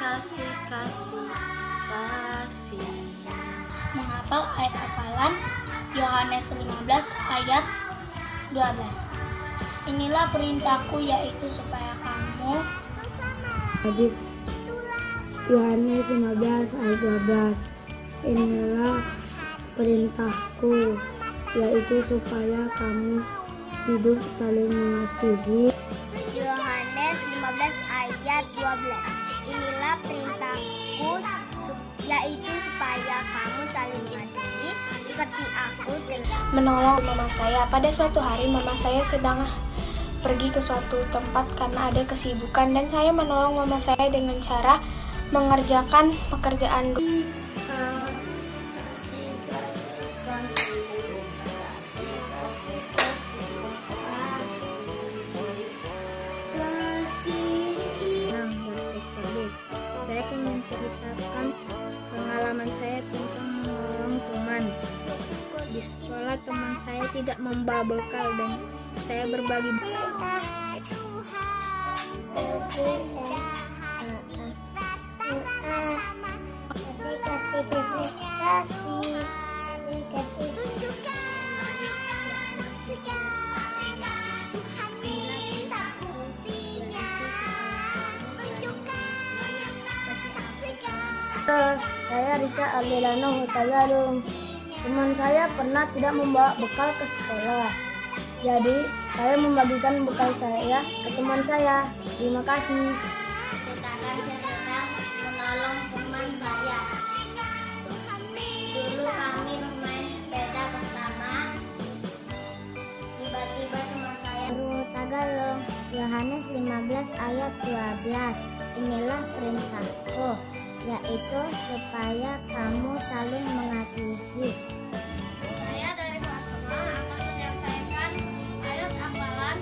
kasih, kasih, kasih. Menghafal ayat hafalan Yohanes 15 ayat 12. Inilah perintahku, yaitu supaya kamu. Jadi Yohanes 15 ayat 12. Inilah perintahku, yaitu supaya kamu hidup saling mengasihi. Yohanes 15 ayat 12. Inilah perintahku, yaitu supaya kamu saling mengasihi seperti aku telah Menolong mama saya. Pada suatu hari mama saya sedang pergi ke suatu tempat karena ada kesibukan, dan saya menolong mama saya dengan cara mengerjakan pekerjaan rumah. Saya akan menceritakan pengalaman saya tentang menolong teman. Di sekolah teman saya tidak membawa bekal dan saya berbagi. Saya Rica Ardelano Hutagalung. Teman saya pernah tidak membawa bekal ke sekolah. Jadi saya membagikan bekal saya ke teman saya. Terima kasih. ceritakan cerita menolong teman saya. Dulu kami bermain sepeda bersama. Tiba-tiba teman saya Tagalog, Yohanes 15 ayat 12. Inilah perintahku, yaitu supaya kamu saling mengasihi. Saya dari kelas 5 akan menyampaikan ayat hafalan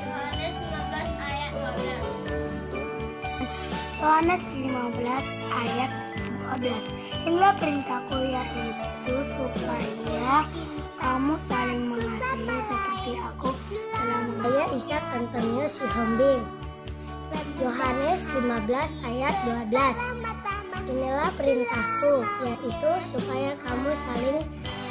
Yohanes 15 ayat 12. Yohanes 15 ayat 12. Inilah perintahku, yaitu supaya kamu saling mengasihi seperti aku telah mengasihi. Saya Ishak Antonius Sihombing. Yohanes 15 ayat 12. Inilah perintahku, yaitu supaya kamu saling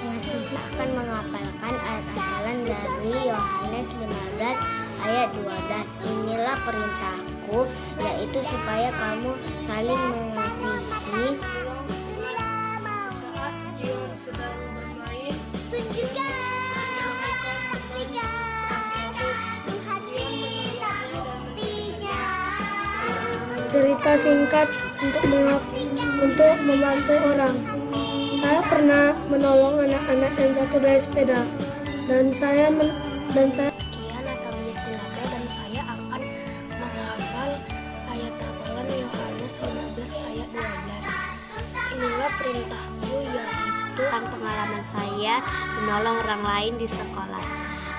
mengasihi. Akan menghafalkan ayat hafalan dari Yohanes 15 ayat 12. Inilah perintahku, yaitu supaya kamu saling mengasihi. Saat dia sedang bermain, Cerita singkat untuk membantu orang. Saya pernah menolong anak-anak yang jatuh dari sepeda, dan saya sekian atau silakan, dan saya akan menghafal ayat hafalan Yohanes 15 ayat 12. Inilah perintahku, yaitu Pengalaman saya menolong orang lain di sekolah.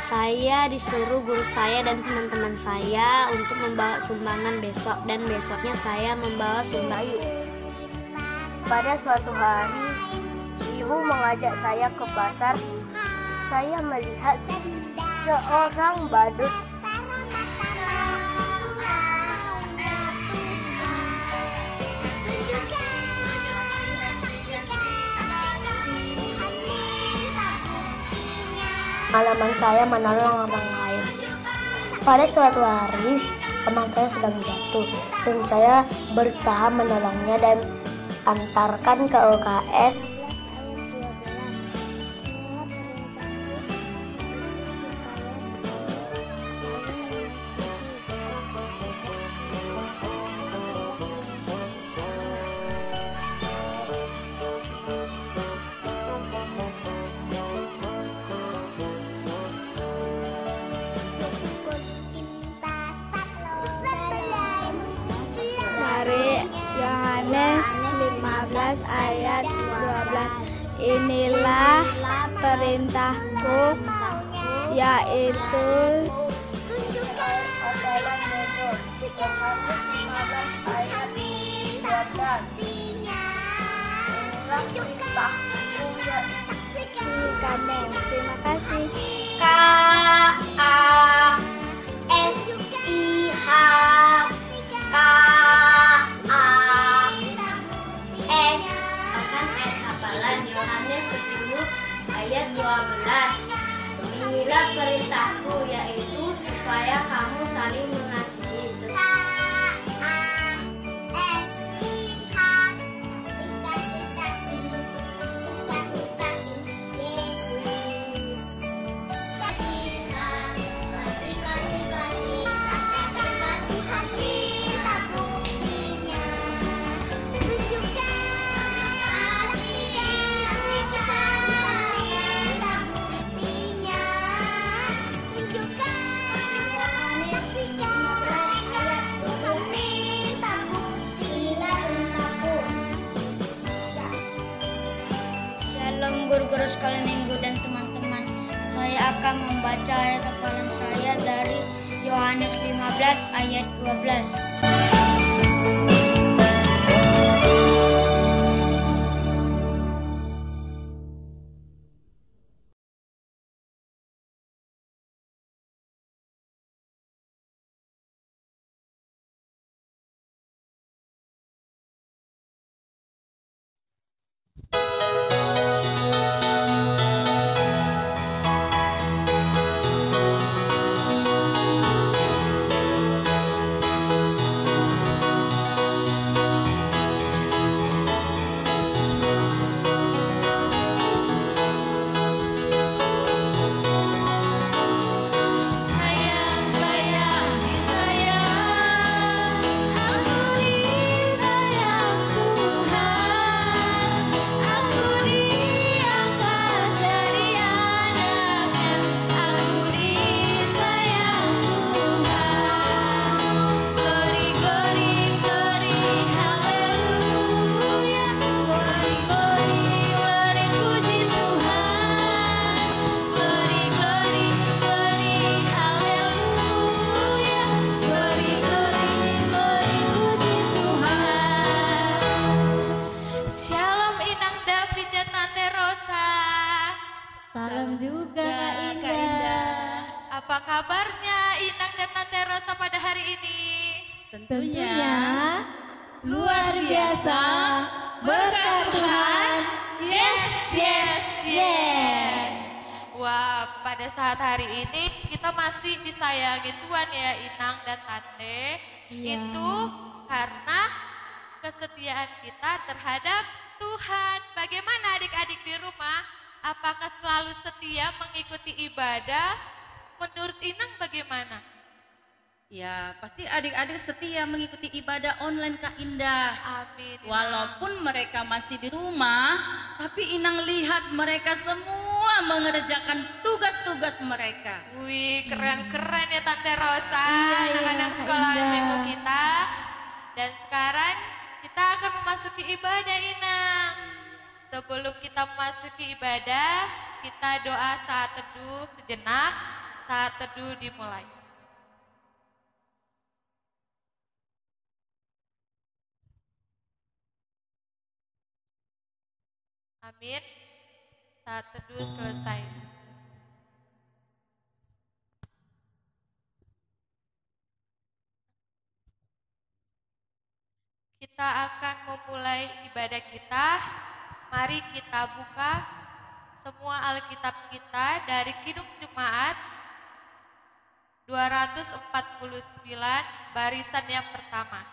Saya disuruh guru saya dan teman-teman saya untuk membawa sumbangan besok, dan besoknya saya membawa sumbangan. Pada suatu hari, ibu mengajak saya ke pasar. Saya melihat seorang badut. pengalaman saya menolong orang lain. Pada suatu hari, teman saya sedang jatuh, dan saya berusaha menolongnya dan antarkan ke UKS. Dari Yohanes 15 ayat 12. Inilah perintahku, yaitu terima kasih. KASIH akan membaca ayat hafalan saya dari Yohanes 15 ayat 12. Salam juga Kak Indah. Apa kabarnya Inang dan Tante Rosa pada hari ini? Tentunya luar biasa, berkat Tuhan. Yes, yes, yes. Wah, pada saat hari ini kita masih disayangi Tuhan ya Inang dan Tante. Iya. Itu karena kesetiaan kita terhadap Tuhan. Bagaimana adik-adik di rumah? Apakah selalu setia mengikuti ibadah? Menurut Inang bagaimana? Ya, pasti adik-adik setia mengikuti ibadah online Kak Indah. Amin. Walaupun mereka masih di rumah, tapi Inang lihat mereka semua mengerjakan tugas-tugas mereka. Wih, keren-keren ya Tante Rosa, Iya, anak-anak Kak sekolah Indah. minggu kita. Dan sekarang kita akan memasuki ibadah Inang. Sebelum kita memasuki ibadah, kita doa saat teduh sejenak, saat teduh dimulai. Amin. Saat teduh selesai. Kita akan memulai ibadah kita. Mari kita buka semua Alkitab kita dari Kidung Jemaat 249 barisan yang pertama.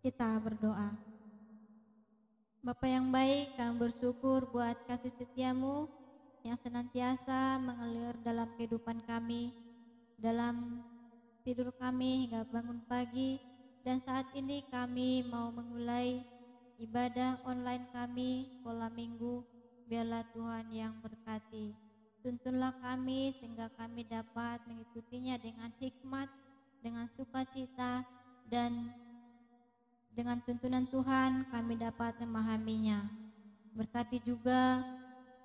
Kita berdoa. Bapa yang baik, kami bersyukur buat kasih setiamu yang senantiasa mengalir dalam kehidupan kami, dalam tidur kami hingga bangun pagi, dan saat ini kami mau memulai ibadah online kami sekolah minggu. Biarlah Tuhan yang berkati. Tuntunlah kami sehingga kami dapat mengikutinya dengan hikmat, dengan sukacita, dan Dengan tuntunan Tuhan kami dapat memahaminya. Berkati juga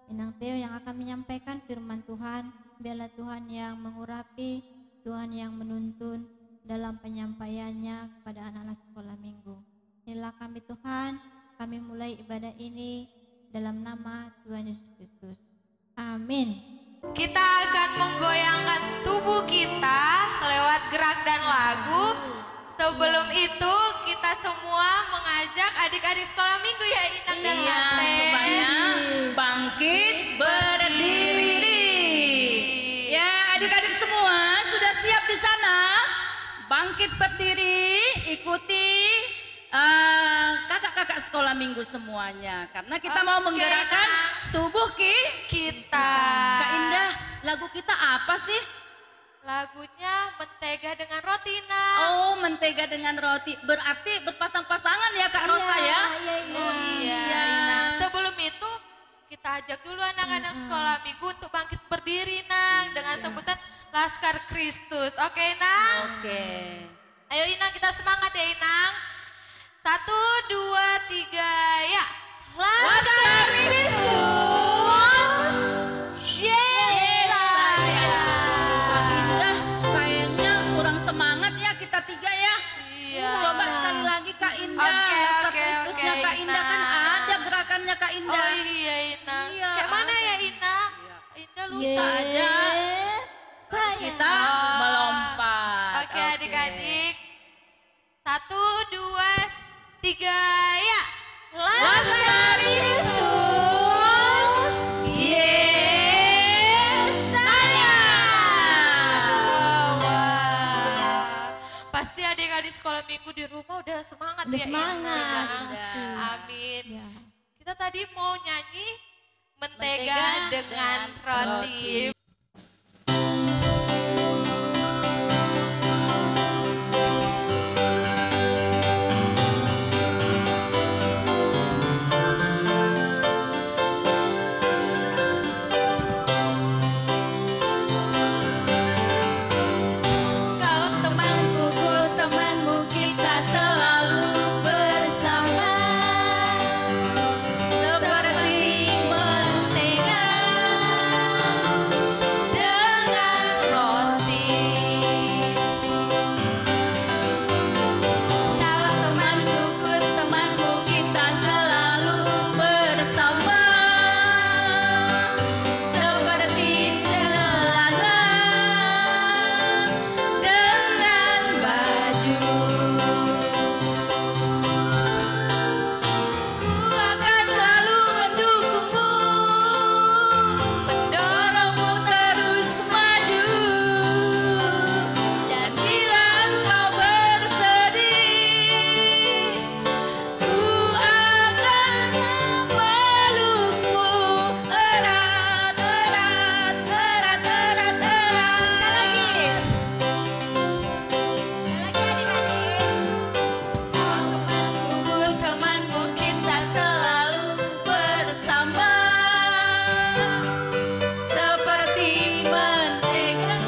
Inang Theo yang akan menyampaikan firman Tuhan. Biarlah Tuhan yang mengurapi, Tuhan yang menuntun dalam penyampaiannya kepada anak-anak sekolah minggu. Inilah kami Tuhan, kami mulai ibadah ini dalam nama Tuhan Yesus Kristus. Amin. Kita akan menggoyangkan tubuh kita lewat gerak dan lagu. Sebelum itu kita semua mengajak adik-adik sekolah minggu ya Inang dan Tante. Supaya bangkit berdiri. Ya adik-adik semua sudah siap di sana? Bangkit berdiri, ikuti kakak-kakak sekolah minggu semuanya. Karena kita mau menggerakkan tubuh kita. Kak Indah, lagu kita apa sih? Lagunya Mentega dengan Roti, Nak. Oh, mentega dengan roti. Berarti berpasang-pasangan ya Kak Rosa ya? Iya. Nah, sebelum itu kita ajak dulu anak-anak sekolah minggu untuk bangkit berdiri, Nang, dengan sebutan Laskar Kristus. Oke, Nang? Oke. Ayo Inang, kita semangat ya Inang. 1, 2, 3, ya. Laskar Kristus. Yes, saya. Kak Indah, kayaknya kurang semangat ya kita tiga ya. Iya. Coba sekali lagi Kak Indah. Oke, Laskar oke, Kristusnya oke, Kak Indah kan Inang. ada gerakannya Kak Indah. Oh iya Inang. Iya. Kayak mana ya Inang? Indah lupa. Kita aja. Kita melompat. Oke adik-adik. 1, 2, 3, ya. Laskar Kristus. Yes, saya. Wah. Pasti adik-adik sekolah minggu di rumah udah semangat Udah ya. semangat, Indah. pasti. Amin. Ya. Kita tadi mau nyanyi Mentega Mentega dengan dan roti. Kau temanku, ku temanmu, kita selalu bersama. Seperti mentega dengan roti. Kau temanku, ku temanmu, kita selalu bersama. Seperti celana dengan baju. Ku akan selalu mendukungmu, mendorongmu terus maju. Dan bila engkau bersedih, ku akan memelukmu erat, erat, erat, erat, erat. Sekali lagi adik-adik. Kau temanku, ku temanmu, kita selalu bersama. Seperti mentega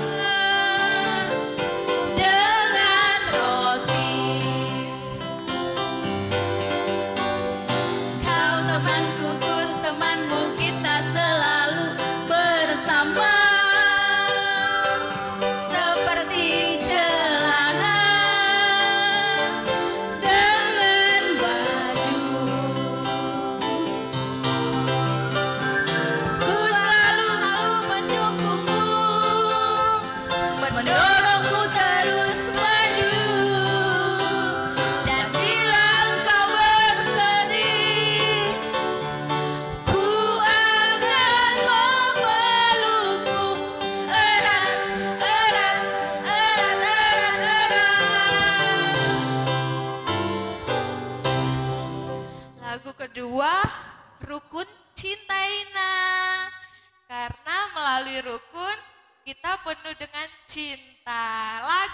dengan roti. Kau temanku, ku temanmu, kita selalu bersama. Seperti celana dengan baju. Ku selalu mendukungmu, mendorongmu terus maju. Dan bila engkau bersedih, ku akan memelukmu erat, erat, erat, erat, erat. Lagu kedua, Rukun Cintaina. Karena melalui rukun kita penuh dengan cinta. Lagu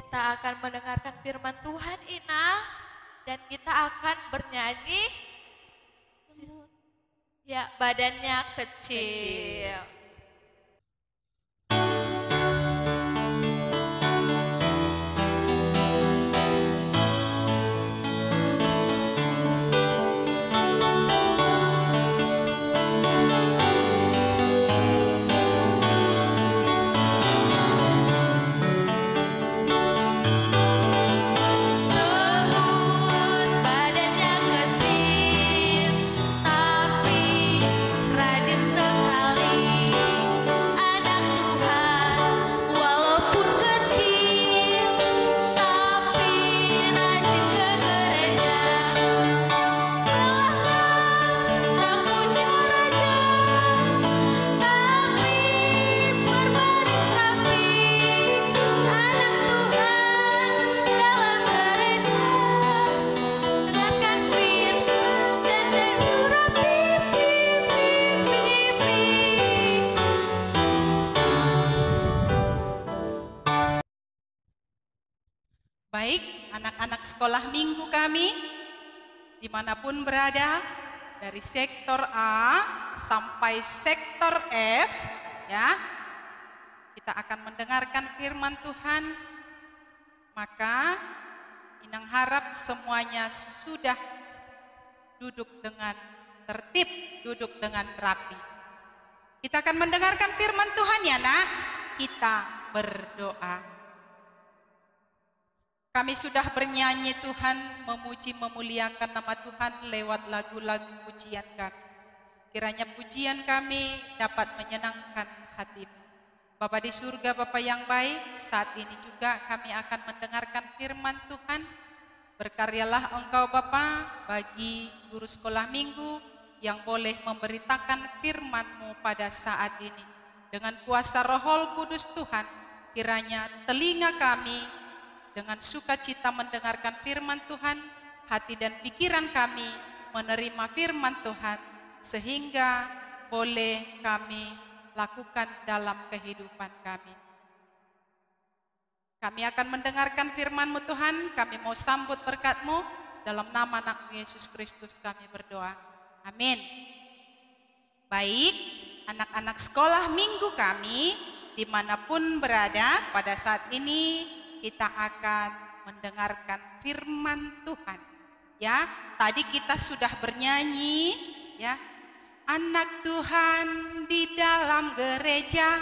kita akan mendengarkan firman Tuhan, Inang. Dan kita akan bernyanyi, ya, badannya kecil. Baik, anak-anak sekolah minggu kami, dimanapun berada, dari sektor A sampai sektor F, ya, kita akan mendengarkan firman Tuhan. Maka, Inang harap semuanya sudah duduk dengan tertib, duduk dengan rapi. Kita akan mendengarkan firman Tuhan ya nak, kita berdoa. Kami sudah bernyanyi Tuhan, memuji memuliakan nama Tuhan lewat lagu-lagu pujian kami. Kiranya pujian kami dapat menyenangkan hati-Mu. Bapa di surga, Bapa yang baik, saat ini juga kami akan mendengarkan firman Tuhan. Berkaryalah Engkau Bapa bagi guru sekolah minggu yang boleh memberitakan firman-Mu pada saat ini. Dengan kuasa Roh Kudus Tuhan, kiranya telinga kami dengan sukacita mendengarkan firman Tuhan, hati dan pikiran kami menerima firman Tuhan, sehingga boleh kami lakukan dalam kehidupan kami. Kami akan mendengarkan firman-Mu Tuhan, kami mau sambut berkat-Mu, dalam nama anak Yesus Kristus kami berdoa. Amin. Baik, anak-anak sekolah minggu kami, dimanapun berada pada saat ini, kita akan mendengarkan firman Tuhan. Ya, tadi kita sudah bernyanyi, ya. Anak Tuhan di dalam gereja,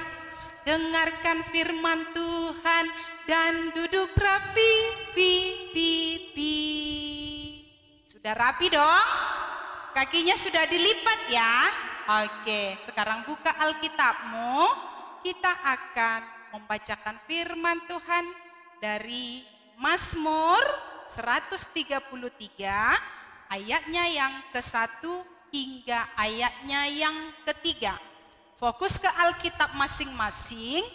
dengarkan firman Tuhan dan duduk rapi, pi. Sudah rapi dong? Kakinya sudah dilipat ya? Oke, sekarang buka Alkitabmu. Kita akan membacakan firman Tuhan dari Mazmur 133 ayatnya yang ke-1 hingga ayatnya yang ke-3. Fokus ke Alkitab masing-masing,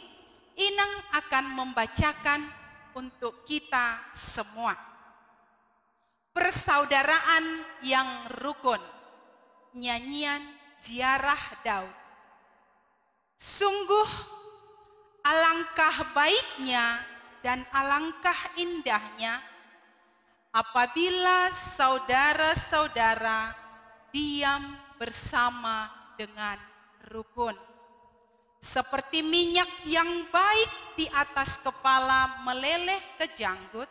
Inang akan membacakan untuk kita semua. Persaudaraan yang rukun, nyanyian ziarah Daud. Sungguh alangkah baiknya dan alangkah indahnya apabila saudara-saudara diam bersama dengan rukun. Seperti minyak yang baik di atas kepala meleleh ke janggut,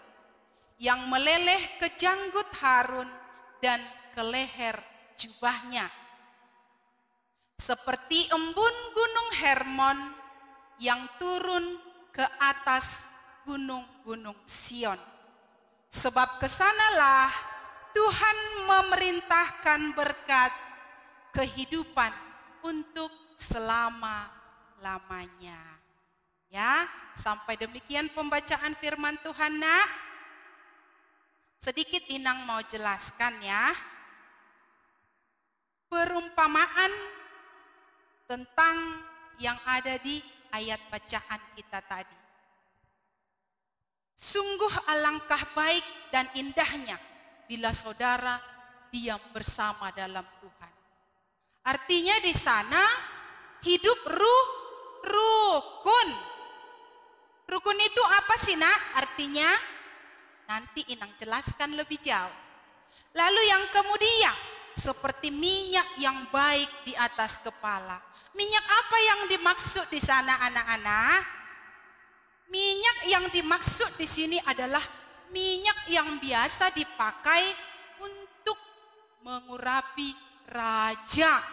yang meleleh ke janggut Harun dan ke leher jubahnya. Seperti embun gunung Hermon yang turun ke atas gunung-gunung Sion. Sebab kesanalah Tuhan memerintahkan berkat kehidupan untuk selama-lamanya. Ya, sampai demikian pembacaan firman Tuhan nak. Sedikit Inang mau jelaskan ya. Perumpamaan tentang yang ada di ayat bacaan kita tadi. Sungguh alangkah baik dan indahnya bila saudara diam bersama dalam Tuhan. Artinya di sana hidup rukun. Rukun itu apa sih nak artinya? Nanti Inang jelaskan lebih jauh. Lalu yang kemudian, seperti minyak yang baik di atas kepala. Minyak apa yang dimaksud di sana anak-anak? Minyak yang dimaksud di sini adalah minyak yang biasa dipakai untuk mengurapi raja.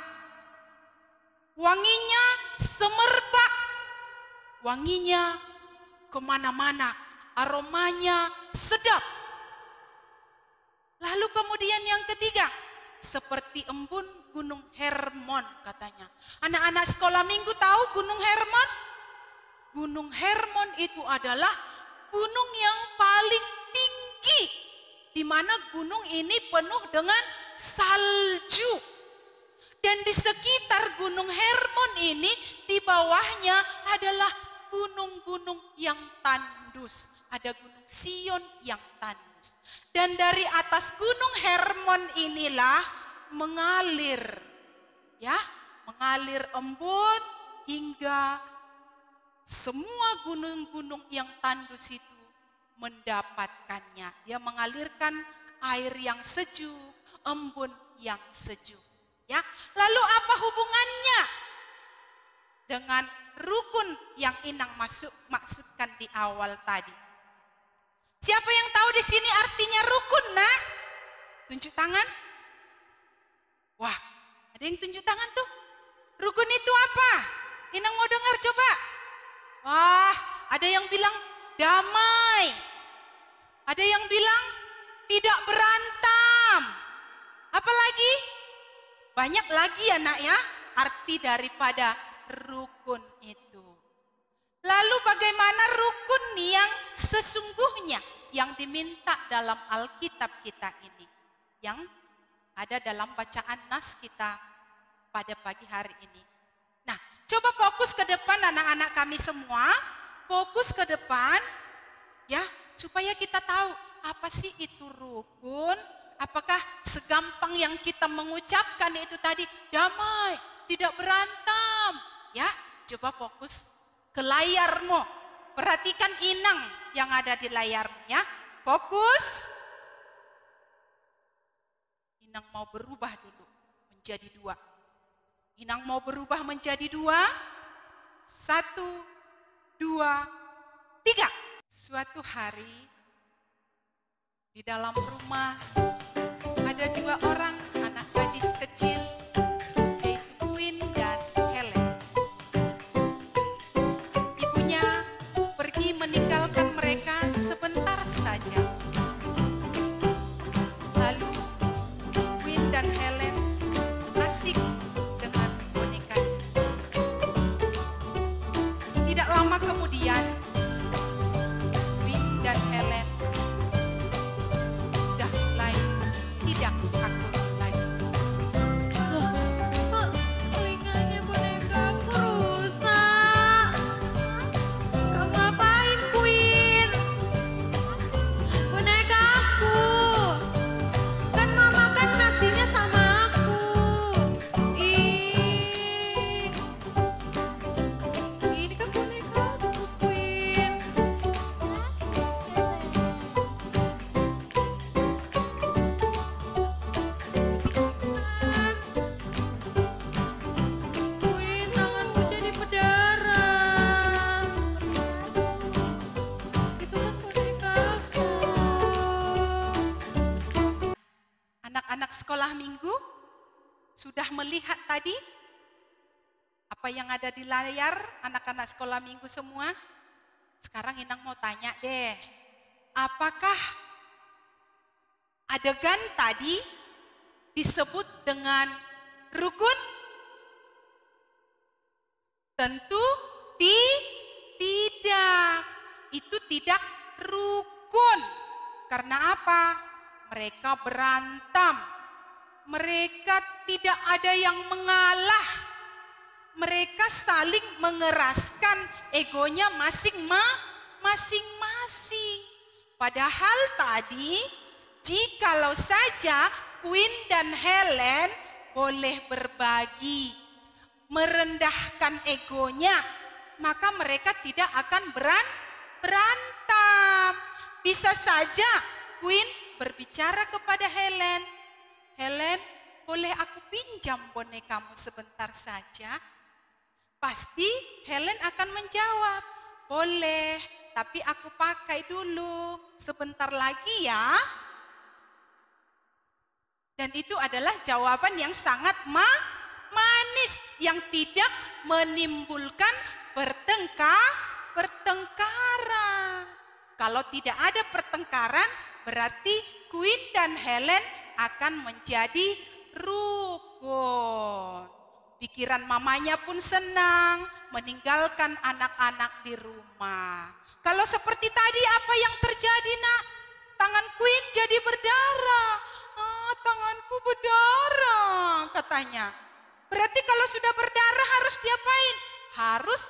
Wanginya semerbak, wanginya kemana-mana, aromanya sedap. Lalu kemudian yang ketiga, seperti embun Gunung Hermon katanya. Anak-anak sekolah minggu tahu Gunung Hermon? Gunung Hermon itu adalah gunung yang paling tinggi, di mana gunung ini penuh dengan salju. Dan di sekitar Gunung Hermon ini, di bawahnya adalah gunung-gunung yang tandus. Ada Gunung Sion yang tandus. Dan dari atas Gunung Hermon inilah mengalir, ya, mengalir embun hingga semua gunung-gunung yang tandus itu mendapatkannya. Dia mengalirkan air yang sejuk, embun yang sejuk. Ya, lalu apa hubungannya dengan rukun yang Inang maksudkan di awal tadi? Siapa yang tahu di sini artinya rukun, nak? Tunjuk tangan. Wah, ada yang tunjuk tangan tuh. Rukun itu apa? Inang mau dengar coba. Wah, ada yang bilang damai. Ada yang bilang tidak berantem. Apalagi? Banyak lagi ya nak ya, arti daripada rukun itu. Lalu bagaimana rukun yang sesungguhnya yang diminta dalam Alkitab kita ini, yang ada dalam bacaan nas kita pada pagi hari ini. Nah, coba fokus ke depan anak-anak kami semua, fokus ke depan ya, supaya kita tahu apa sih itu rukun. Apakah segampang yang kita mengucapkan itu tadi, damai, tidak berantem? Ya, coba fokus ke layarmu. Perhatikan Inang yang ada di layarmu ya. Fokus. Inang mau berubah dulu menjadi 2. Inang mau berubah menjadi 2. 1, 2, 3. Suatu hari di dalam rumah ada 2 orang anak gadis kecil, yaitu Queen dan Helen. Ibunya pergi meninggalkan mereka sebentar saja. Lalu Queen dan Helen asik dengan bonekanya. Tidak lama kemudian, Queen dan Helen sudah mulai tidak akur lagi. Loh, kok telinganya bonekaku rusak? Kamu apain, Queen? Bonekaku. Kan mama kan ngasihnya sama aku. Ih. Ini kan bonekaku, Queen. Queen, tanganku jadi berdarah. Itu kan bonekaku. Anak-anak sekolah minggu sudah melihat tadi apa yang ada di layar anak-anak sekolah minggu semua. Sekarang Inang mau tanya deh, apakah adegan tadi disebut dengan rukun? Tentu tidak. Itu tidak rukun. Karena apa? Mereka berantem. Mereka tidak ada yang mengalah. Mereka saling mengeraskan egonya masing-masing. Padahal tadi, jikalau saja Queen dan Helen boleh berbagi, merendahkan egonya, maka mereka tidak akan berantem. Bisa saja Queen berbicara kepada Helen, Helen, boleh aku pinjam bonekamu sebentar saja? Pasti Helen akan menjawab, boleh, tapi aku pakai dulu, sebentar lagi ya. Dan itu adalah jawaban yang sangat manis, yang tidak menimbulkan pertengkaran. Kalau tidak ada pertengkaran, berarti Queen dan Helen akan menjadi rukun. Pikiran mamanya pun senang meninggalkan anak-anak di rumah. Kalau seperti tadi, apa yang terjadi, Nak? Tangan Queen jadi berdarah. Tanganku berdarah, katanya. Berarti kalau sudah berdarah harus diapain? Harus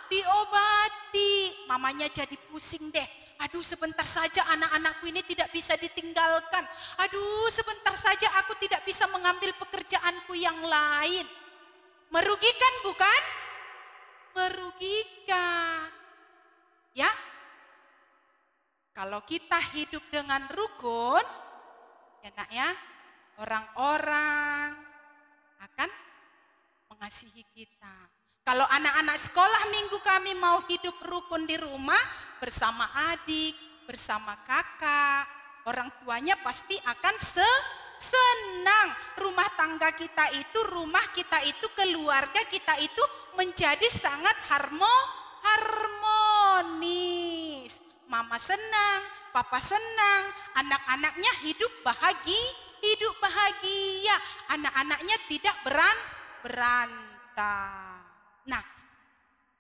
diobati. Mamanya jadi pusing deh. Aduh, sebentar saja anak-anakku ini tidak bisa ditinggalkan. Aduh, sebentar saja aku tidak bisa mengambil pekerjaanku yang lain. Merugikan bukan? Merugikan. Ya? Kalau kita hidup dengan rukun, ya Nak ya, orang-orang akan mengasihi kita. Kalau anak-anak sekolah minggu kami mau hidup rukun di rumah bersama adik, bersama kakak, orang tuanya pasti akan senang. Rumah tangga kita itu, keluarga kita itu menjadi sangat harmonis. Mama senang, papa senang, anak-anaknya hidup bahagia, anak-anaknya tidak berantem. Nah,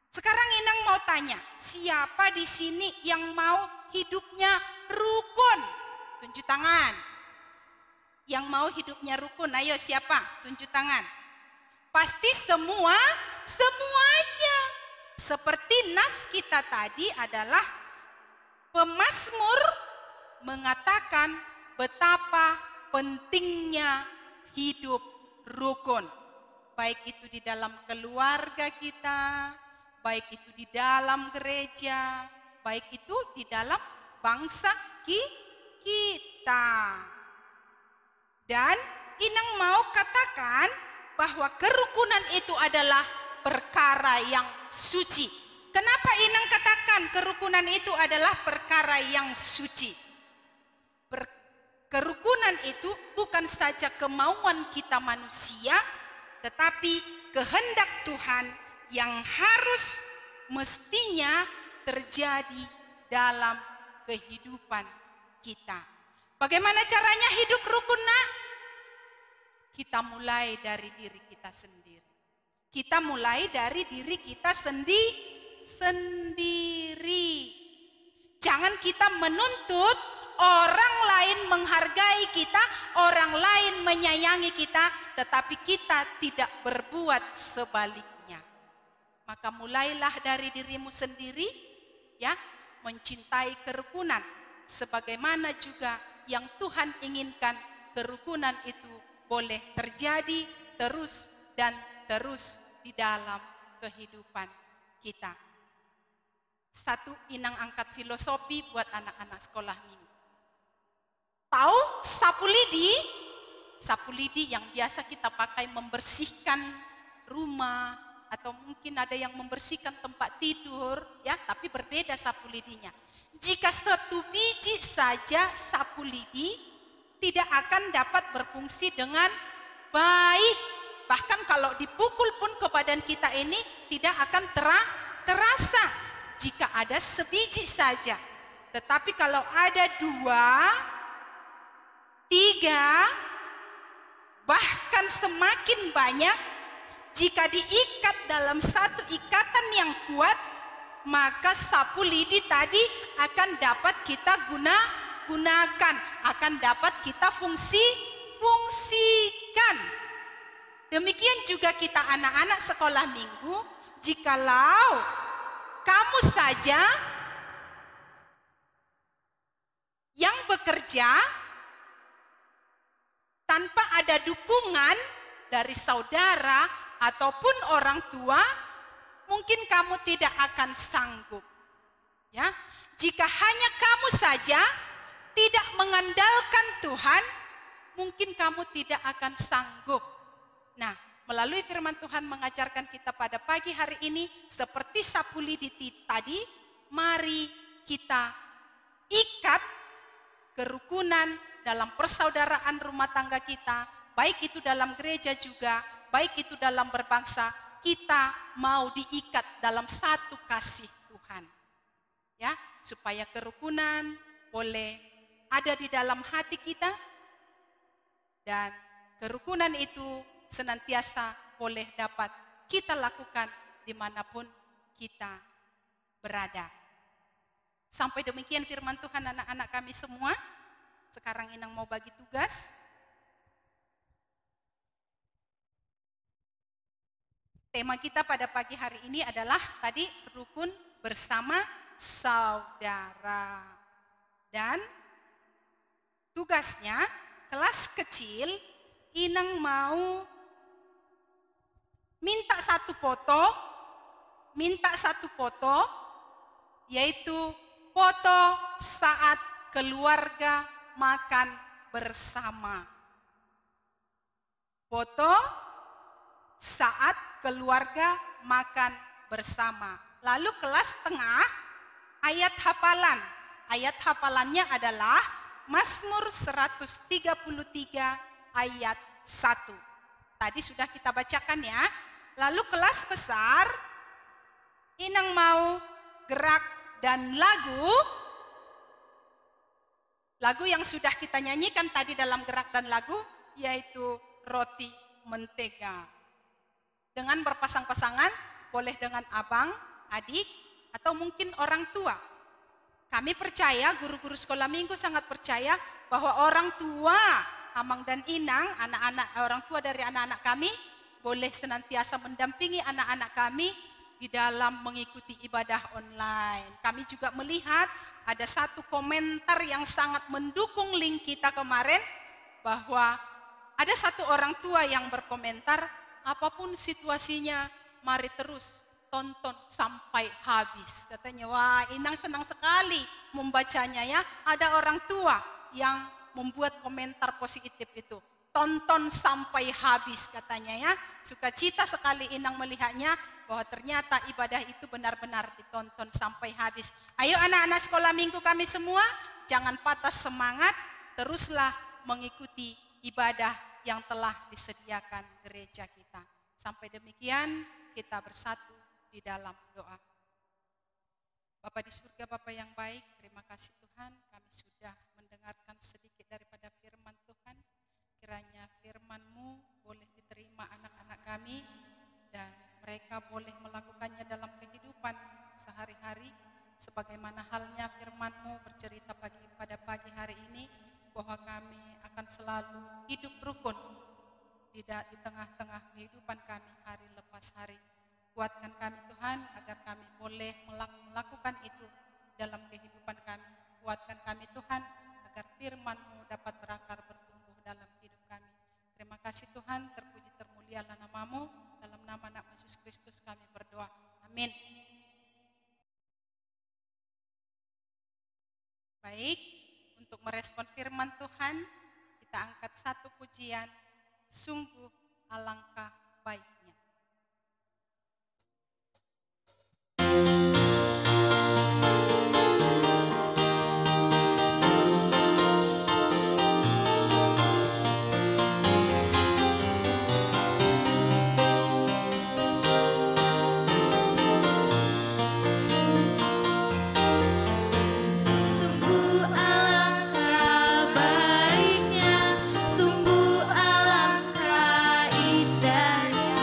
sekarang Inang mau tanya, siapa di sini yang mau hidupnya rukun? Tunjuk tangan. Yang mau hidupnya rukun, ayo siapa? Tunjuk tangan. Pasti semuanya. Seperti nas kita tadi adalah pemazmur mengatakan betapa pentingnya hidup rukun. Baik itu di dalam keluarga kita, baik itu di dalam gereja, baik itu di dalam bangsa kita. Dan Inang mau katakan bahwa kerukunan itu adalah perkara yang suci. Kenapa Inang katakan kerukunan itu adalah perkara yang suci? Kerukunan itu bukan saja kemauan kita manusia, tetapi kehendak Tuhan yang harus mestinya terjadi dalam kehidupan kita. Bagaimana caranya hidup rukun, Nak? Kita mulai dari diri kita sendiri. Kita mulai dari diri kita sendiri. Jangan kita menuntut orang lain menghargai kita, orang lain menyayangi kita, tetapi kita tidak berbuat sebaliknya. Maka mulailah dari dirimu sendiri, ya, mencintai kerukunan. Sebagaimana juga yang Tuhan inginkan, kerukunan itu boleh terjadi terus dan terus di dalam kehidupan kita. Satu, Inang angkat filosofi buat anak-anak sekolah minggu. Tahu sapu lidi? Sapu lidi yang biasa kita pakai membersihkan rumah, atau mungkin ada yang membersihkan tempat tidur, ya, tapi berbeda sapu lidinya. Jika satu biji saja sapu lidi tidak akan dapat berfungsi dengan baik. Bahkan kalau dipukul pun ke badan kita ini tidak akan terasa jika ada sebiji saja. Tetapi kalau ada 2, 3, bahkan semakin banyak, jika diikat dalam satu ikatan yang kuat, maka sapu lidi tadi akan dapat kita gunakan, akan dapat kita fungsikan. Demikian juga kita anak-anak sekolah minggu, jikalau kamu saja yang bekerja tanpa ada dukungan dari saudara ataupun orang tua, mungkin kamu tidak akan sanggup. Ya, jika hanya kamu saja tidak mengandalkan Tuhan, mungkin kamu tidak akan sanggup. Nah, melalui firman Tuhan mengajarkan kita pada pagi hari ini, seperti sapu lidi tadi, mari kita ikat kerukunan dalam persaudaraan rumah tangga kita, baik itu dalam gereja juga, baik itu dalam berbangsa, kita mau diikat dalam satu kasih Tuhan. Ya, supaya kerukunan boleh ada di dalam hati kita, dan kerukunan itu senantiasa boleh dapat kita lakukan dimanapun kita berada. Sampai demikian firman Tuhan anak-anak kami semua. Sekarang Inang mau bagi tugas. Tema kita pada pagi hari ini adalah tadi rukun bersama saudara. Dan tugasnya kelas kecil, Inang mau minta satu foto, yaitu foto saat keluarga makan bersama. Foto saat keluarga makan bersama. Lalu kelas tengah, ayat hafalan. Ayat hafalannya adalah Mazmur 133 ayat 1. Tadi sudah kita bacakan ya. Lalu kelas besar, Inang mau gerak dan lagu yang sudah kita nyanyikan tadi dalam gerak dan lagu, yaitu roti mentega. Dengan berpasang-pasangan, boleh dengan abang, adik, atau mungkin orang tua. Kami percaya, guru-guru sekolah minggu sangat percaya bahwa orang tua, Amang dan Inang, anak-anak orang tua dari anak-anak kami, boleh senantiasa mendampingi anak-anak kami di dalam mengikuti ibadah online. Kami juga melihat ada satu komentar yang sangat mendukung link kita kemarin, bahwa ada satu orang tua yang berkomentar, apapun situasinya, mari terus tonton sampai habis. Katanya, wah Inang senang sekali membacanya ya. Ada orang tua yang membuat komentar positif itu. Tonton sampai habis katanya ya. Sukacita sekali Inang melihatnya, bahwa ternyata ibadah itu benar-benar ditonton sampai habis. Ayo anak-anak sekolah minggu kami semua, jangan patah semangat, teruslah mengikuti ibadah yang telah disediakan gereja kita. Sampai demikian kita bersatu di dalam doa. Bapa di surga, Bapa yang baik, terima kasih Tuhan, kami sudah mendengarkan sedikit daripada firman Tuhan. Kiranya firman-Mu boleh diterima anak-anak kami, dan mereka boleh melakukannya dalam kehidupan sehari-hari, sebagaimana halnya firman-Mu bercerita pada pagi hari ini, bahwa kami akan selalu hidup rukun di tengah-tengah kehidupan kami hari lepas hari. Kuatkan kami Tuhan, agar kami boleh melakukan itu dalam kehidupan kami. Kuatkan kami Tuhan, agar firman-Mu dapat berakar bertumbuh dalam hidup kami. Terima kasih Tuhan, terpuji termulialah nama-Mu. Dalam nama anak Yesus Kristus kami berdoa. Amin. Baik, untuk merespon firman Tuhan, kita angkat satu pujian, sungguh alangkah baiknya. Sungguh alangkah indahnya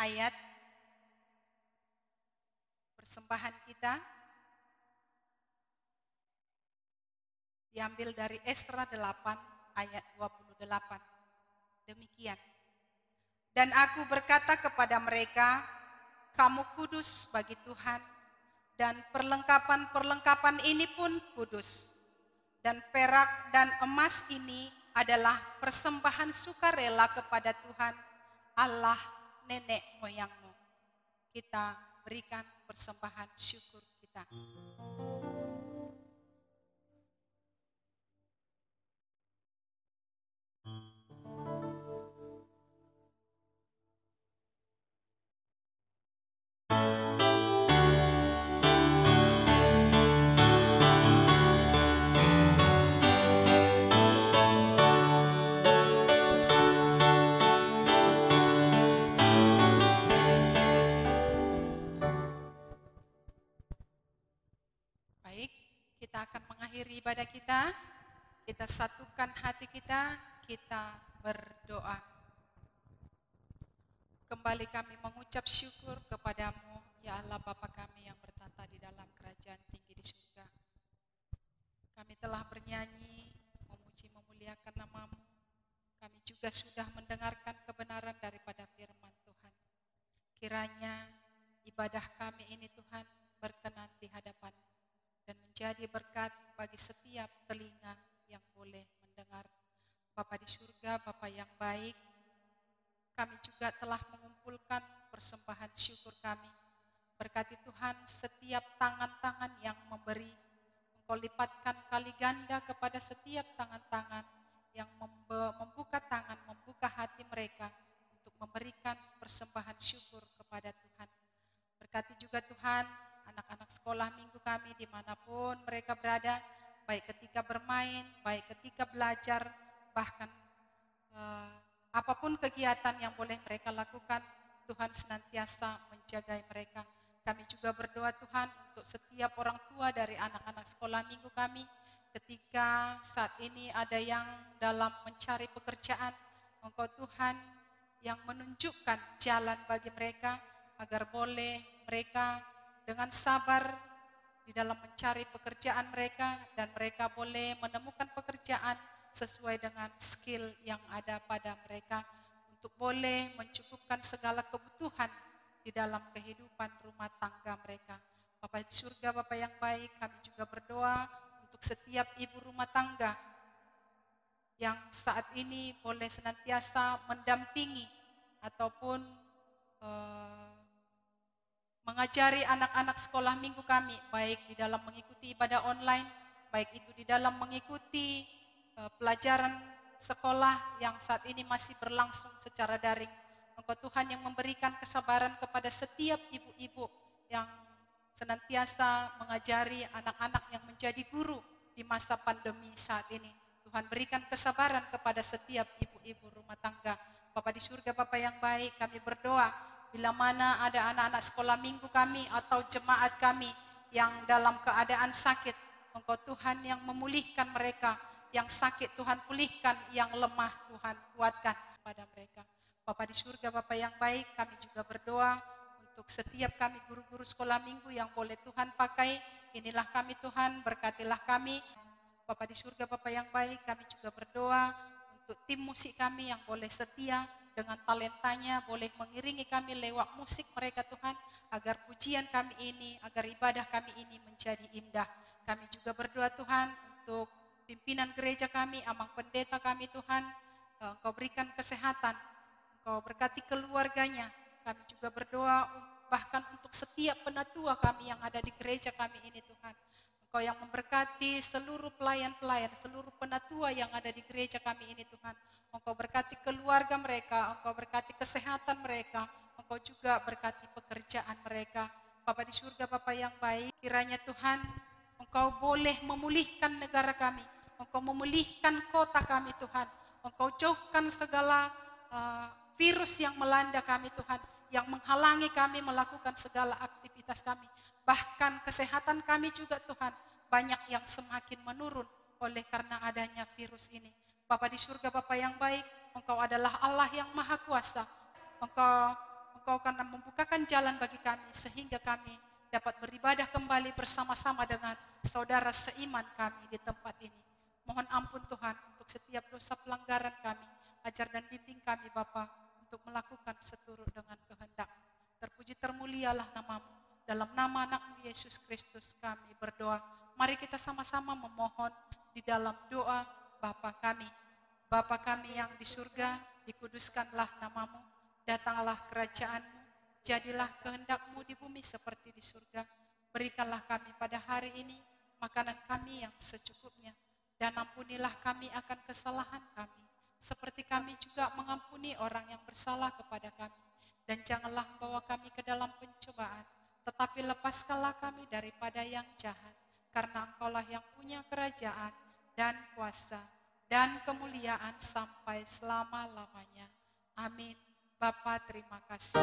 ayat persembahan kita diambil dari Esra 8 ayat 28. Demikian. Dan aku berkata kepada mereka, kamu kudus bagi Tuhan, dan perlengkapan-perlengkapan ini pun kudus. Dan perak dan emas ini adalah persembahan sukarela kepada Tuhan, Allah nenek moyangmu. Kita berikan persembahan syukur kita. Baik, kita akan mengakhiri ibadah kita. Kita satukan hati kita, kita berdoa. Kembali kami mengucap syukur kepadamu, ya Allah Bapa kami yang bertata di dalam kerajaan tinggi di surga. Kami telah bernyanyi, memuji, memuliakan namamu. Kami juga sudah mendengarkan kebenaran daripada firman Tuhan. Kiranya ibadah kami ini Tuhan berkenan di hadapan dan menjadi berkat bagi setiap telinga yang boleh mendengar. Bapa di surga, Bapa yang baik, kami juga telah mengumpulkan persembahan syukur kami. Berkati Tuhan setiap tangan-tangan yang memberi, Engkau lipatkan kali ganda kepada setiap tangan-tangan yang membuka tangan, membuka hati mereka untuk memberikan persembahan syukur kepada Tuhan. Berkati juga Tuhan anak-anak sekolah minggu kami dimanapun mereka berada, baik ketika bermain, baik ketika belajar, bahkan apapun kegiatan yang boleh mereka lakukan, Tuhan senantiasa menjaga mereka. Kami juga berdoa Tuhan untuk setiap orang tua dari anak-anak sekolah minggu kami, ketika saat ini ada yang dalam mencari pekerjaan, Engkau Tuhan yang menunjukkan jalan bagi mereka, agar boleh mereka dengan sabar di dalam mencari pekerjaan mereka, dan mereka boleh menemukan pekerjaan sesuai dengan skill yang ada pada mereka, untuk boleh mencukupkan segala kebutuhan di dalam kehidupan rumah tangga mereka. Bapa di surga, Bapa yang baik, kami juga berdoa untuk setiap ibu rumah tangga yang saat ini boleh senantiasa mendampingi ataupun mengajari anak-anak sekolah minggu kami, baik di dalam mengikuti ibadah online, baik itu di dalam mengikuti pelajaran sekolah yang saat ini masih berlangsung secara daring. Engkau Tuhan yang memberikan kesabaran kepada setiap ibu-ibu yang senantiasa mengajari anak-anak yang menjadi guru di masa pandemi saat ini. Tuhan berikan kesabaran kepada setiap ibu-ibu rumah tangga. Bapa di surga, Bapa yang baik, kami berdoa bila mana ada anak-anak sekolah minggu kami atau jemaat kami yang dalam keadaan sakit, Engkau Tuhan yang memulihkan mereka, yang sakit Tuhan pulihkan, yang lemah Tuhan kuatkan pada mereka. Bapa di surga, Bapa yang baik, kami juga berdoa untuk setiap kami guru-guru sekolah minggu yang boleh Tuhan pakai. Inilah kami Tuhan, berkatilah kami. Bapa di surga, Bapa yang baik, kami juga berdoa untuk tim musik kami yang boleh setia dengan talentanya, boleh mengiringi kami lewat musik mereka Tuhan, agar pujian kami ini, agar ibadah kami ini menjadi indah. Kami juga berdoa Tuhan untuk pimpinan gereja kami, amang pendeta kami Tuhan, Engkau berikan kesehatan, Engkau berkati keluarganya. Kami juga berdoa bahkan untuk setiap penatua kami yang ada di gereja kami ini Tuhan. Engkau yang memberkati seluruh pelayan-pelayan, seluruh penatua yang ada di gereja kami ini Tuhan. Engkau berkati keluarga mereka, Engkau berkati kesehatan mereka, Engkau juga berkati pekerjaan mereka. Bapa di surga, Bapa yang baik, kiranya Tuhan Engkau boleh memulihkan negara kami, Engkau memulihkan kota kami Tuhan. Engkau jauhkan segala virus yang melanda kami Tuhan, yang menghalangi kami melakukan segala aktivitas kami. Bahkan kesehatan kami juga Tuhan, banyak yang semakin menurun oleh karena adanya virus ini. Bapa di surga, Bapa yang baik, Engkau adalah Allah yang maha kuasa. Engkau Engkau akan membukakan jalan bagi kami sehingga kami dapat beribadah kembali bersama-sama dengan saudara seiman kami di tempat ini. Mohon ampun Tuhan untuk setiap dosa pelanggaran kami. Ajar dan bimbing kami Bapa untuk melakukan seturut dengan kehendak. Terpuji termulialah namamu. Dalam nama anak-Mu Yesus Kristus kami berdoa. Mari kita sama-sama memohon di dalam doa Bapa kami. Bapa kami yang di surga, dikuduskanlah namamu. Datanglah kerajaan-Mu, jadilah kehendak-Mu di bumi seperti di surga. Berikanlah kami pada hari ini makanan kami yang secukupnya. Dan ampunilah kami akan kesalahan kami, seperti kami juga mengampuni orang yang bersalah kepada kami. Dan janganlah membawa kami ke dalam pencobaan, tetapi lepaskanlah kami daripada yang jahat. Karena Engkaulah yang punya kerajaan dan kuasa dan kemuliaan sampai selama-lamanya. Amin. Bapa, terima kasih.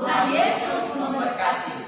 Tuhan Yesus memberkati.